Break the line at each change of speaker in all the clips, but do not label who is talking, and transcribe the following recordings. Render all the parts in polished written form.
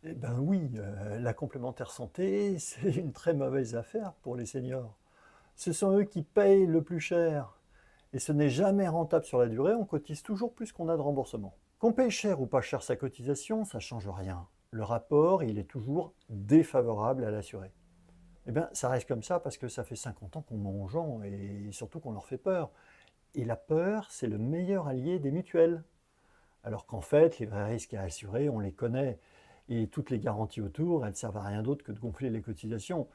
Eh ben oui, la complémentaire santé, c'est une très mauvaise affaire pour les seniors. Ce sont eux qui payent le plus cher. Et ce n'est jamais rentable sur la durée, on cotise toujours plus qu'on a de remboursement. Qu'on paye cher ou pas cher sa cotisation, ça ne change rien. Le rapport, il est toujours défavorable à l'assuré. Eh bien, ça reste comme ça parce que ça fait 50 ans qu'on ment aux gens et surtout qu'on leur fait peur. Et la peur, c'est le meilleur allié des mutuelles. Alors qu'en fait, les vrais risques à assurer, on les connaît. Et toutes les garanties autour, elles ne servent à rien d'autre que de gonfler les cotisations.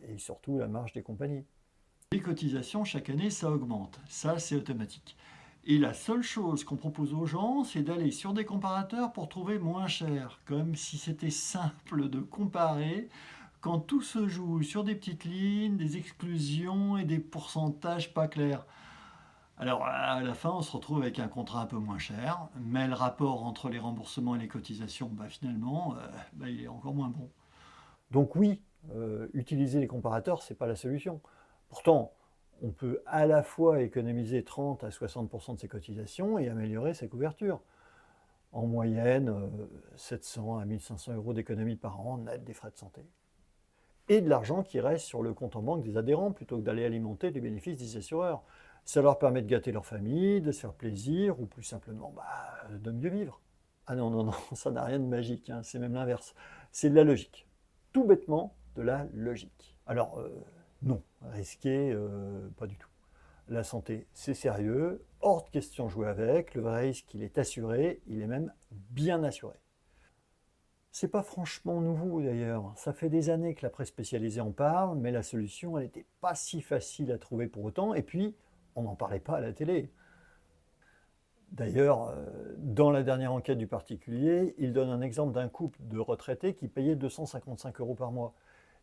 Et surtout la marge des compagnies. Les cotisations, chaque année, ça augmente. Ça, c'est automatique. Et la seule chose qu'on propose aux gens, c'est d'aller sur des comparateurs pour trouver moins cher. Comme si c'était simple de comparer quand tout se joue sur des petites lignes, des exclusions et des pourcentages pas clairs. Alors à la fin, on se retrouve avec un contrat un peu moins cher, mais le rapport entre les remboursements et les cotisations, finalement, il est encore moins bon. Donc oui, utiliser les comparateurs, ce n'est pas la solution. Pourtant, on peut à la fois économiser 30 à 60% de ses cotisations et améliorer sa couverture. En moyenne, 700 à 1500 euros d'économie par an net des frais de santé. Et de l'argent qui reste sur le compte en banque des adhérents plutôt que d'aller alimenter les bénéfices des assureurs. Ça leur permet de gâter leur famille, de se faire plaisir ou plus simplement de mieux vivre. Ah non, non, non, ça n'a rien de magique, hein, c'est même l'inverse. C'est de la logique. Tout bêtement, de la logique. Alors, non, risqué, pas du tout. La santé, c'est sérieux, hors de question de jouer avec, le vrai risque, il est assuré, il est même bien assuré. C'est pas franchement nouveau d'ailleurs, ça fait des années que la presse spécialisée en parle, mais la solution, elle n'était pas si facile à trouver pour autant, et puis, on n'en parlait pas à la télé. D'ailleurs, dans la dernière enquête du particulier, il donne un exemple d'un couple de retraités qui payait 255 euros par mois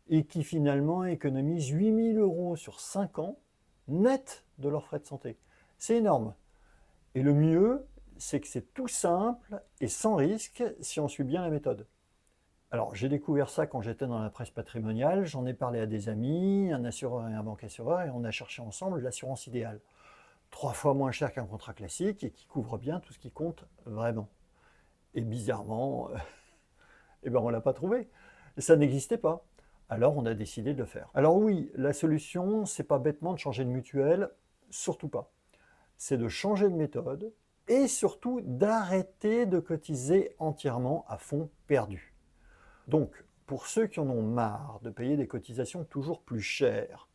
et qui finalement économise 8000 euros sur 5 ans net de leurs frais de santé. C'est énorme. Et le mieux, c'est que c'est tout simple et sans risque si on suit bien la méthode. Alors, j'ai découvert ça quand j'étais dans la presse patrimoniale, j'en ai parlé à des amis, un assureur et un banque assureur, et on a cherché ensemble l'assurance idéale. 3 fois moins cher qu'un contrat classique et qui couvre bien tout ce qui compte vraiment. Et bizarrement, on ne l'a pas trouvé. Ça n'existait pas. Alors on a décidé de le faire. Alors oui, la solution, c'est pas bêtement de changer de mutuelle, surtout pas. C'est de changer de méthode et surtout d'arrêter de cotiser entièrement à fond perdu. Donc, pour ceux qui en ont marre de payer des cotisations toujours plus chères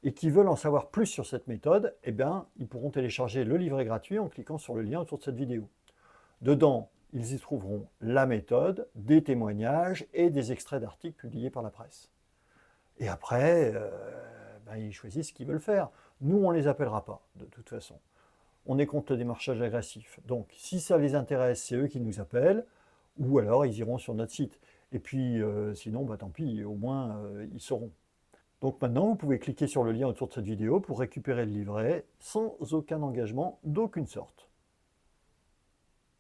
et qui veulent en savoir plus sur cette méthode, ils pourront télécharger le livret gratuit en cliquant sur le lien autour de cette vidéo. Dedans, ils y trouveront la méthode, des témoignages et des extraits d'articles publiés par la presse. Et après, ils choisissent ce qu'ils veulent faire. Nous, on ne les appellera pas, de toute façon. On est contre le démarchage agressif. Donc, si ça les intéresse, c'est eux qui nous appellent, ou alors ils iront sur notre site. Et puis, sinon, tant pis, au moins, ils sauront. Donc maintenant, vous pouvez cliquer sur le lien autour de cette vidéo pour récupérer le livret sans aucun engagement d'aucune sorte.